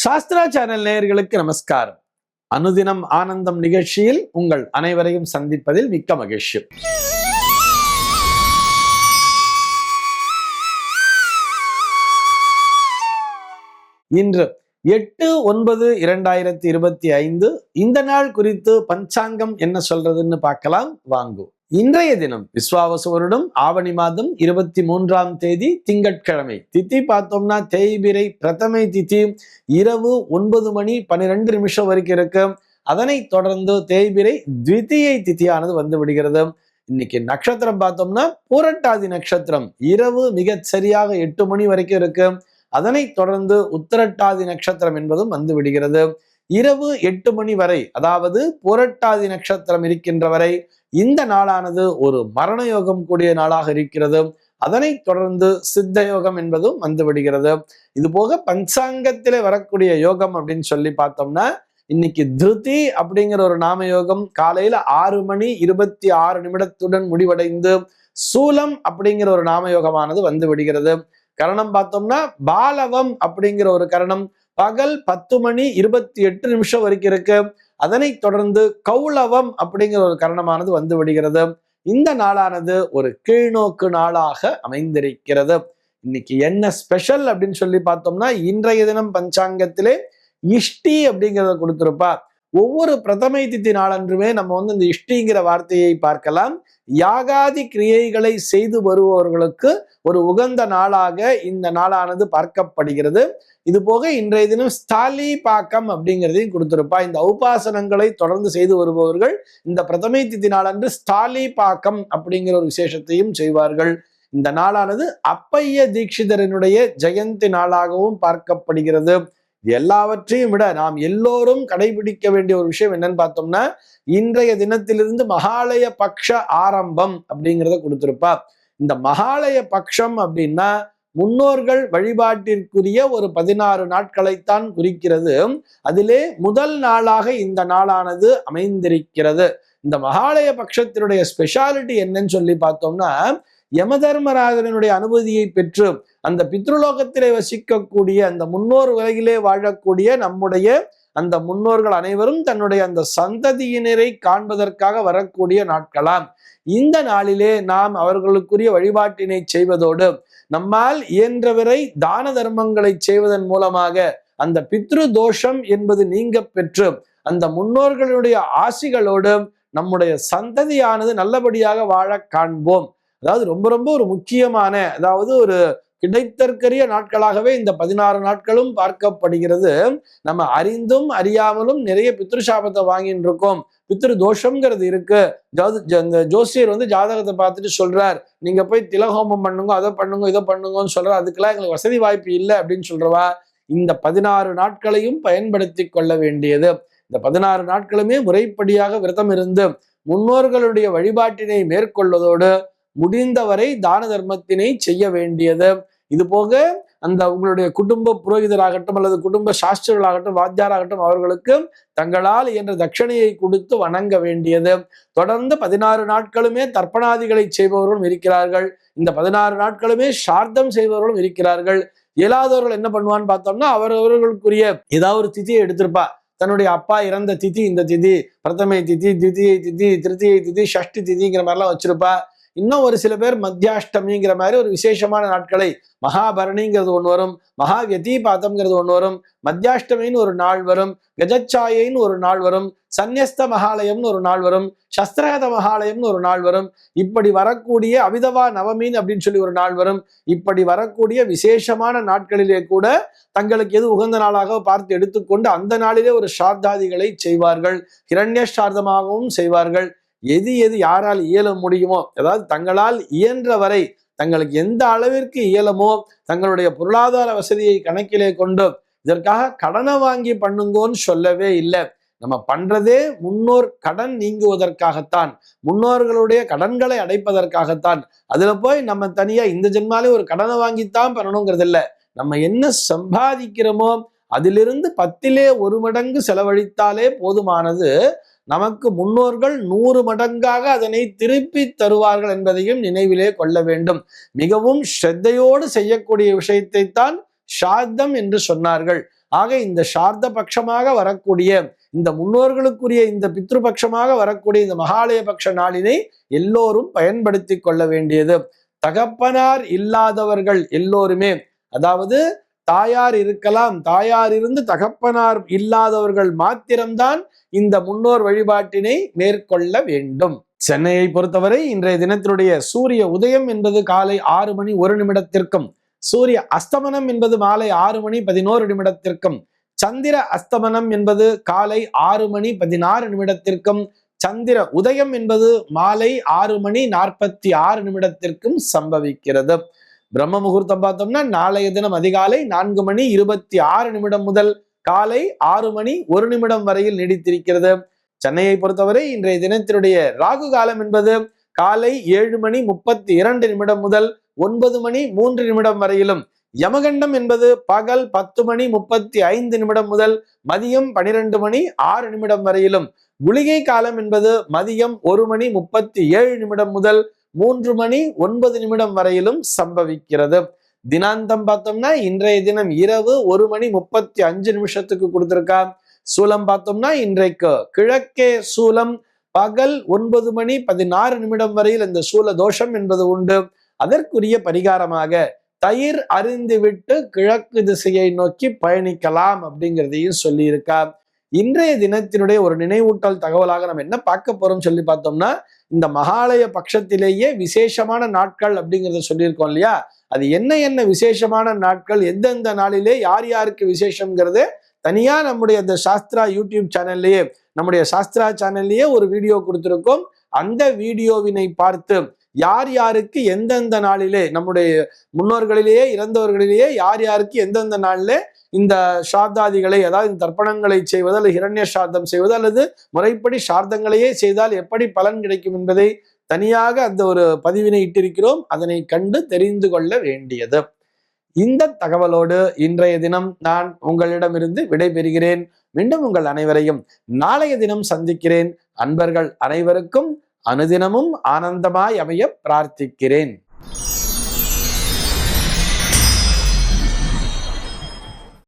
Sastra channel நேயர்களுக்கு நமஸ்காரம். அனுதினம் ஆனந்தம் நிகழ்ச்சியில் உங்கள் அனைவரையும் சந்திப்பதில் மிக்க மகிழ்ச்சி. இன்று 8/9/2025 இந்த நாள் குறித்து பஞ்சாங்கம் என்ன சொல்றதுன்னு பார்க்கலாம் வாங்கு. இன்றைய தினம் விஸ்வாவசு வருடம் ஆவணி மாதம் 23ஆம் தேதி திங்கட்கிழமை. திதி பார்த்தோம்னா தேய்பிரை பிரதமை திதி இரவு 9:12 வரைக்கும் இருக்கு. அதனை தொடர்ந்து தேய்பிரை த்விதியை திதியானது வந்து விடுகிறது. இன்னைக்கு நட்சத்திரம் பார்த்தோம்னா பூரட்டாதி நட்சத்திரம் இரவு மிக சரியாக 8 மணி வரைக்கும் இருக்கு. அதனை தொடர்ந்து உத்திரட்டாதி நட்சத்திரம் என்பதும் வந்து விடுகிறது. இரவு 8 மணி வரை, அதாவது புரட்டாதி நட்சத்திரம் இருக்கின்ற வரை இந்த நாளானது ஒரு மரண யோகம் கூடிய நாளாக இருக்கிறது. அதனை தொடர்ந்து சித்த யோகம் என்பதும் வந்து விடுகிறது. இது போக பஞ்சாங்கத்திலே வரக்கூடிய யோகம் அப்படின்னு சொல்லி பார்த்தோம்னா இன்னைக்கு திருதி அப்படிங்கிற ஒரு நாம யோகம் காலையில 6:26 முடிவடைந்து சூலம் அப்படிங்கிற ஒரு நாம யோகமானது வந்து விடுகிறது. கரணம் பார்த்தோம்னா பாலவம் அப்படிங்கிற ஒரு கரணம் பகல் 10:28 வரைக்கும் இருக்கு. அதனை தொடர்ந்து கௌளவம் அப்படிங்கிற ஒரு கரணமானது வந்து விடுகிறது. இந்த நாளானது ஒரு கீழ்நோக்கு நாளாக அமைந்திருக்கிறது. இன்னைக்கு என்ன ஸ்பெஷல் அப்படின்னு சொல்லி பார்த்தோம்னா இன்றைய தினம் பஞ்சாங்கத்திலே இஷ்டி அப்படிங்கிறத கொடுத்திருப்பா. ஒவ்வொரு பிரதமை திதி நாளன்றுமே நம்ம இந்த இஷ்டிங்கிற வார்த்தையை பார்க்கலாம். யாகாதி கிரியைகளை செய்து வருபவர்களுக்கு ஒரு உகந்த நாளாக இந்த நாளானது பார்க்கப்படுகிறது. இது போக இன்றைய தினம் ஸ்தாலி பாக்கம் அப்படிங்கிறதையும் கொடுத்திருப்பா. இந்த உபாசனங்களை தொடர்ந்து செய்து வருபவர்கள் இந்த பிரதமை திதி நாளன்று ஸ்தாலி பாக்கம் அப்படிங்கிற ஒரு விசேஷத்தையும் செய்வார்கள். இந்த நாளானது அப்பைய தீட்சிதரனுடைய ஜெயந்தி நாளாகவும் பார்க்கப்படுகிறது. எல்லாவற்றையும் விட நாம் எல்லோரும் கடைபிடிக்க வேண்டிய ஒரு விஷயம் என்னன்னு பார்த்தோம்னா இன்றைய தினத்திலிருந்து மகாலய பக்ஷ ஆரம்பம் அப்படிங்கிறத கொடுத்திருப்பா. இந்த மகாலய பக்ஷம் அப்படின்னா முன்னோர்கள் வழிபாட்டிற்குரிய ஒரு 16 நாட்களைத்தான் குறிக்கிறது. அதிலே முதல் நாளாக இந்த நாளானது அமைந்திருக்கிறது. இந்த மகாலய பட்சத்தினுடைய ஸ்பெஷாலிட்டி என்னன்னு சொல்லி பார்த்தோம்னா யமதர்மராஜனுடைய அனுமதியை பெற்று அந்த பித்ருலோகத்திலே வசிக்கக்கூடிய அந்த முன்னோர் உலகிலே வாழக்கூடிய நம்முடைய அந்த முன்னோர்கள் அனைவரும் தன்னுடைய அந்த சந்ததியினரை காண்பதற்காக வரக்கூடிய நாட்களாம். இந்த நாளிலே நாம் அவர்களுக்குரிய வழிபாட்டினை செய்வதோடு நம்மால் இயன்றவரை தான தர்மங்களை செய்வதன் மூலமாக அந்த பித்ரு தோஷம் என்பது நீங்க பெற்று அந்த முன்னோர்களுடைய ஆசிகளோடு நம்முடைய சந்ததியானது நல்லபடியாக வாழ காண்போம். அதாவது ரொம்ப ரொம்ப ஒரு முக்கியமான, அதாவது ஒரு கிடைத்தற்கரிய நாட்களாகவே இந்த 16 நாட்களும் பார்க்கப்படுகிறது. நம்ம அறிந்தும் அறியாமலும் நிறைய பித்ருசாபத்தை வாங்கிட்டு இருக்கோம். பித்ரு தோஷம்ங்கிறது இருக்கு. ஜோசியர் ஜாதகத்தை பார்த்துட்டு சொல்றார், நீங்க போய் திலஹோமம் பண்ணுங்க, அதை பண்ணுங்க, இதை பண்ணுங்கன்னு சொல்றாரு. அதுக்கெல்லாம் எங்களுக்கு வசதி வாய்ப்பு இல்லை அப்படின்னு சொல்றவா இந்த 16 நாட்களையும் பயன்படுத்தி கொள்ள வேண்டியது. இந்த 16 நாட்களுமே முறைப்படியாக விரதம் இருந்து முன்னோர்களுடைய வழிபாட்டினை மேற்கொள்வதோடு முடிந்தவரை தான தர்மத்தினை செய்ய வேண்டியது. இது போக அந்த உங்களுடைய குடும்ப புரோகிதராகட்டும் அல்லது குடும்ப சாஸ்திரர்களாகட்டும் வாத்தியாராகட்டும் அவர்களுக்கு தங்களால் என்ற தட்சணையை கொடுத்து வணங்க வேண்டியது. தொடர்ந்து 16 நாட்களுமே தர்ப்பணாதிகளை செய்பவர்களும் இருக்கிறார்கள். இந்த 16 நாட்களுமே சார்த்தம் செய்பவர்களும் இருக்கிறார்கள். இயலாதவர்கள் என்ன பண்ணுவான்னு பார்த்தோம்னா அவரவர்களுக்குரிய ஏதாவது ஒரு திதியை எடுத்திருப்பா. தன்னுடைய அப்பா இறந்த திதி இந்த திதி, பிரதமை திதி, திதியை திதி, திருத்தியை திதி, ஷஷ்டி திதிங்கிற மாதிரிலாம் வச்சிருப்பா. இன்னும் ஒரு சில பேர் மத்தியாஷ்டமிங்கிற மாதிரி ஒரு விசேஷமான நாட்களை, மகாபரணிங்கிறது ஒன்று வரும், மகா வியதீபாதம்ங்கிறது ஒன்று வரும், மத்தியாஷ்டமின்னு ஒரு நாள் வரும், கஜச்சாயின்னு ஒரு நாள் வரும், சந்நியஸ்த மகாலயம்னு ஒரு நாள் வரும், சஸ்திரகத மகாலயம்னு ஒரு நாள் வரும். இப்படி வரக்கூடிய அவிதவா நவமீன் அப்படின்னு சொல்லி ஒரு நாள் வரும். இப்படி வரக்கூடிய விசேஷமான நாட்களிலே கூட தங்களுக்கு எது உகந்த நாளாக பார்த்து எடுத்துக்கொண்டு அந்த நாளிலே ஒரு சார்த்தாதிகளை செய்வார்கள். ஹிரண்ய சார்த்தமாகவும் செய்வார்கள். எது யாரால் இயல முடியுமோ, அதாவது தங்களால் இயன்ற வரை தங்களுக்கு எந்த அளவிற்கு இயலுமோ தங்களுடைய பொருளாதார வசதியை கணக்கிலே கொண்டு இதற்காக கடனை வாங்கி பண்ணுங்கோன்னு சொல்லவே இல்லை. நம்ம பண்றதே முன்னோர் கடன் நீங்குவதற்காகத்தான், முன்னோர்களுடைய கடன்களை அடைப்பதற்காகத்தான். அதுல போய் நம்ம தனியா இந்த ஜென்மாலே ஒரு கடனை வாங்கித்தான் பண்ணணுங்கிறது இல்லை. நம்ம என்ன சம்பாதிக்கிறோமோ அதிலிருந்து 10லே 1 மடங்கு செலவழித்தாலே போதுமானது. நமக்கு முன்னோர்கள் 100 மடங்காக அதனை திருப்பி தருவார்கள் என்பதையும் நினைவிலே கொள்ள வேண்டும். மிகவும் ஸ்ரத்தையோடு செய்யக்கூடிய விஷயத்தை தான் சாத்தம் என்று சொன்னார்கள். ஆக இந்த சார்த பட்சமாக வரக்கூடிய இந்த முன்னோர்களுக்குரிய இந்த பித்ருபட்சமாக வரக்கூடிய இந்த மகாலய பட்ச நாளினை எல்லோரும் பயன்படுத்தி கொள்ள வேண்டியது. தகப்பனார் இல்லாதவர்கள் எல்லோருமே, அதாவது தாயார் இருக்கலாம், தாயார் இருந்து தகப்பனார் இல்லாதவர்கள் மாத்திரம்தான் இந்த முன்னோர் வழிபாட்டினை மேற்கொள்ள வேண்டும். சென்னையை பொறுத்தவரை இன்றைய தினத்தினுடைய சூரிய உதயம் என்பது காலை 6:01 சூரிய அஸ்தமனம் என்பது மாலை 6:11 சந்திர அஸ்தமனம் என்பது காலை 6:16 சந்திர உதயம் என்பது மாலை 6:46 சம்பவிக்கிறது. பிரம்ம முகூர்த்தம் பார்த்தோம்னா நாளைய தினம் அதிகாலை 4:26 முதல் காலை 6:01 வரையில் நீடித்திருக்கிறது. சென்னையை பொறுத்தவரை இன்றைய தினத்தினுடைய ராகு காலம் என்பது காலை 7:32 முதல் 9:03 வரையிலும், யமகண்டம் என்பது பகல் 10:35 முதல் மதியம் 12:06 வரையிலும், குளிகை காலம் என்பது மதியம் 1:37 முதல் 3:09 வரையிலும் சம்பவிக்கிறது. தினாந்தம் பார்த்தோம்னா இன்றைய தினம் இரவு 1:35 கொடுத்திருக்கா. சூலம் பார்த்தோம்னா இன்றைக்கு கிழக்கே சூலம், பகல் 9:16 வரையில் இந்த சூல தோஷம் என்பது உண்டு. அதற்குரிய பரிகாரமாக தயிர் அருந்தி விட்டு கிழக்கு திசையை நோக்கி பயணிக்கலாம் அப்படிங்கிறதையும் சொல்லி இருக்கா. இன்றைய தினத்தினுடைய ஒரு நினைவூட்டல் தகவலாக நம்ம என்ன பார்க்க போறோம் சொல்லி பார்த்தோம்னா, இந்த மகாலய பட்சத்திலேயே விசேஷமான நாட்கள் அப்படிங்கிறத சொல்லியிருக்கோம் இல்லையா. அது என்ன என்ன விசேஷமான நாட்கள், எந்தெந்த நாளிலே யார் யாருக்கு விசேஷம்ங்கிறது தனியா நம்முடைய இந்த சாஸ்திரா யூடியூப் சேனல்லையே, நம்முடைய சாஸ்திரா சேனல்லையே ஒரு வீடியோ கொடுத்திருக்கோம். அந்த வீடியோவினை பார்த்து யார் யாருக்கு எந்தெந்த நாளிலே, நம்முடைய முன்னோர்களிலேயே இறந்தவர்களிலேயே யார் யாருக்கு எந்தெந்த நாளிலே இந்த சார்தாதிகளை, அதாவது இந்த தர்ப்பணங்களை செய்வது அல்லது ஹிரண்ய சார்த்தம் செய்வது அல்லது முறைப்படி சார்த்தங்களையே செய்தால் எப்படி பலன் கிடைக்கும் என்பதை தனியாக அந்த ஒரு பதிவினை இட்டிருக்கிறோம். அதனை கண்டு தெரிந்து கொள்ள வேண்டியது. இந்த தகவலோடு இன்றைய தினம் நான் உங்களிடமிருந்து விடைபெறுகிறேன். மீண்டும் உங்கள் அனைவரையும் நாளைய தினம் சந்திக்கிறேன். அன்பர்கள் அனைவருக்கும் அனுதினமும் ஆனந்தமாய் அமைய பிரார்த்திக்கிறேன்.